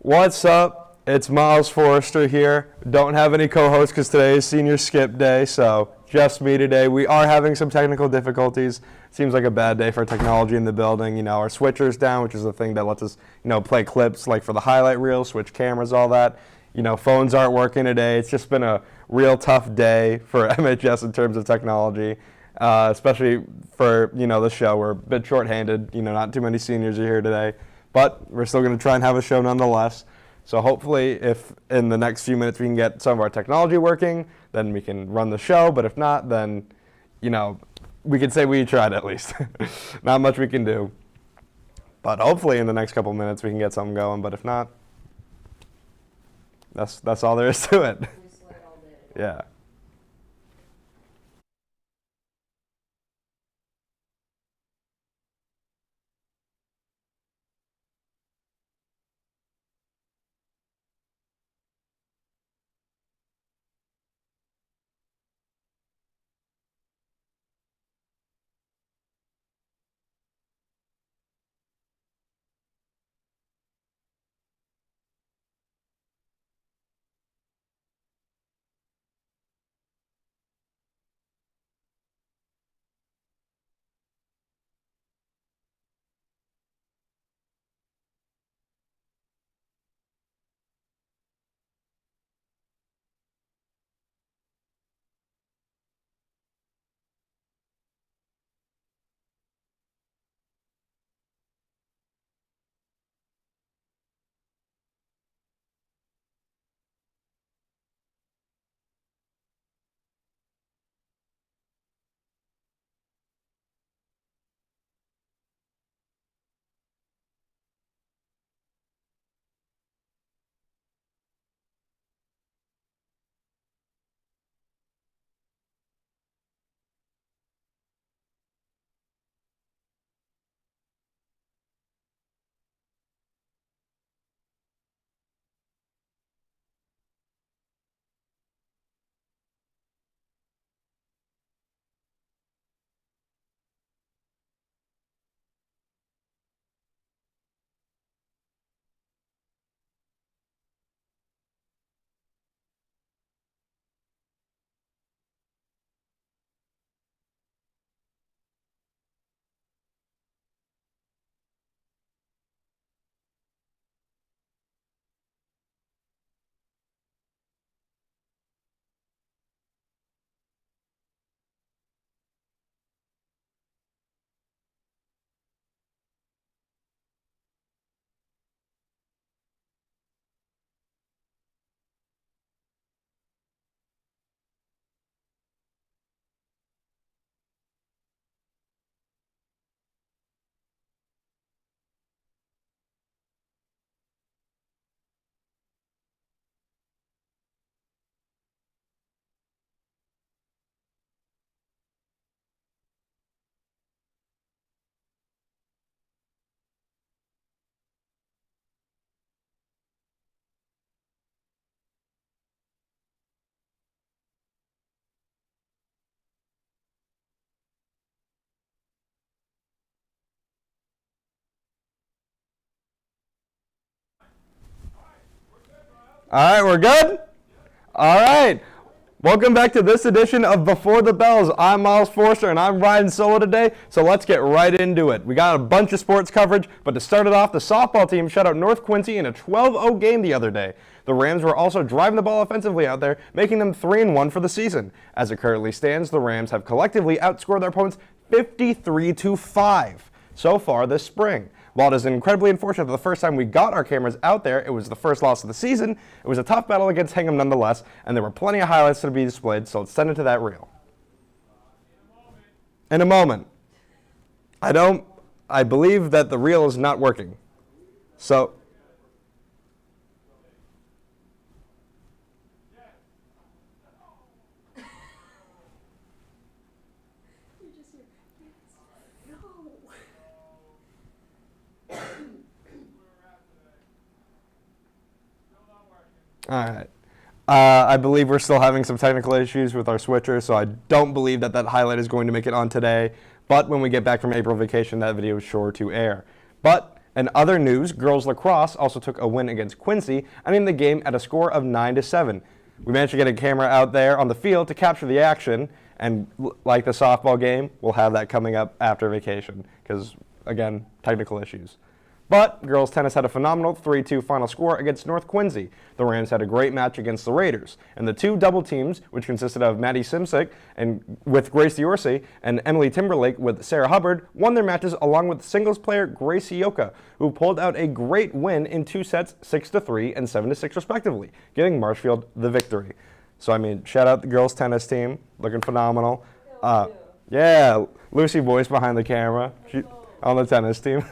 What's up? It's Miles Forrester here. Don't have any co-hosts because today is senior skip day, so just me today. We are having some technical difficulties. Seems like a bad day for technology in the building. You know, our switcher's down, which is the thing that lets us, play clips like for the highlight reel, switch cameras, all that. Phones aren't working today. It's just been a real tough day for MHS in terms of technology, especially for, the show. We're a bit shorthanded. Not too many seniors are here today. But we're still going to try and have a show nonetheless. So hopefully if in the next few minutes we can get some of our technology working, then we can run the show. But if not, then, we can say we tried at least. Not much we can do. But hopefully in the next couple minutes we can get something going. But if not, that's all there is to it. Yeah. All right, we're good? All right. Welcome back to this edition of Before the Bells. I'm Miles Forster, and I'm riding solo today, so let's get right into it. We got a bunch of sports coverage, but to start it off, the softball team shut out North Quincy in a 12-0 game the other day. The Rams were also driving the ball offensively out there, making them 3-1 for the season. As it currently stands, the Rams have collectively outscored their opponents 53-5 so far this spring. While it is incredibly unfortunate that the first time we got our cameras out there, it was the first loss of the season, it was a tough battle against Hingham nonetheless, and there were plenty of highlights to be displayed, so let's send it to that reel. In a moment. I believe that the reel is not working. So, all right. I believe we're still having some technical issues with our switcher, so I don't believe that highlight is going to make it on today. But when we get back from April vacation, that video is sure to air. But In other news, girls lacrosse also took a win against Quincy, ending the game at a score of 9-7. We managed to get a camera out there on the field to capture the action, and like the softball game, we'll have that coming up after vacation because, again, technical issues. But girls tennis had a phenomenal 3-2 final score against North Quincy. The Rams had a great match against the Raiders, and the two double teams, which consisted of Maddie Simsick and with Grace Diorsi and Emily Timberlake with Sarah Hubbard, won their matches along with singles player Grace Ioka, who pulled out a great win in 2 sets, 6-3 and 7-6 respectively, giving Marshfield the victory. So I mean, shout out the girls tennis team, looking phenomenal. Yeah, Lucy Boyce behind the camera. On the tennis team.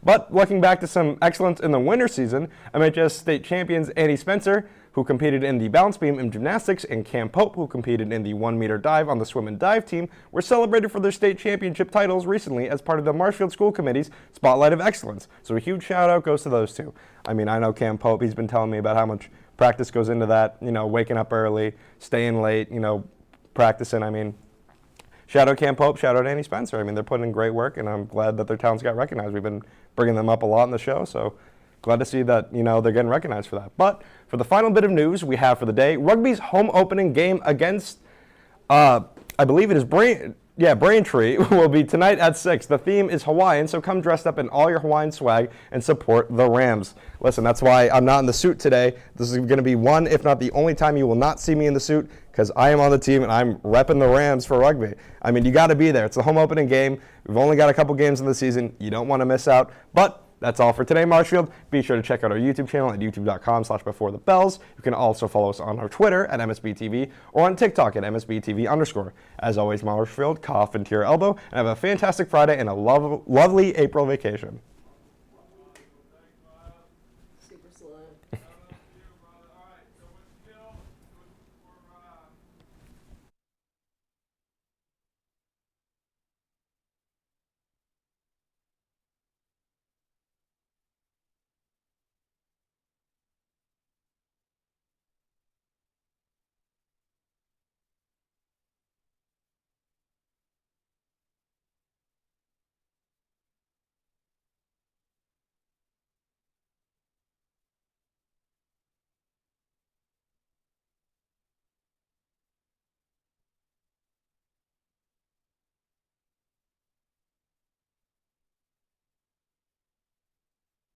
But looking back to some excellence in the winter season, MHS state champions Annie Spencer, who competed in the balance beam in gymnastics, and Cam Pope, who competed in the 1-meter dive on the swim and dive team, were celebrated for their state championship titles recently as part of the Marshfield School Committee's Spotlight of Excellence. So a huge shout out goes to those two. I mean, I know Cam Pope, he's been telling me about how much practice goes into that, you know, waking up early, staying late, you know, practicing. I mean, shout out Cam Pope, shout out Annie Spencer. I mean, they're putting in great work, and I'm glad that their talents got recognized. We've been bringing them up a lot in the show, so glad to see that, you know, they're getting recognized for that. But for the final bit of news we have for the day, rugby's home opening game against, I believe it is Braintree, will be tonight at 6. The theme is Hawaiian, so come dressed up in all your Hawaiian swag and support the Rams. Listen, that's why I'm not in the suit today. This is going to be one, if not the only time you will not see me in the suit, because I am on the team and I'm repping the Rams for rugby. I mean, you got to be there. It's the home opening game. We've only got a couple games in the season. You don't want to miss out. But that's all for today, Marshfield. Be sure to check out our YouTube channel at youtube.com/beforethebells. You can also follow us on our Twitter at MSBTV or on TikTok at MSBTV_. As always, Marshfield, cough into your elbow, and have a fantastic Friday and a lovely April vacation.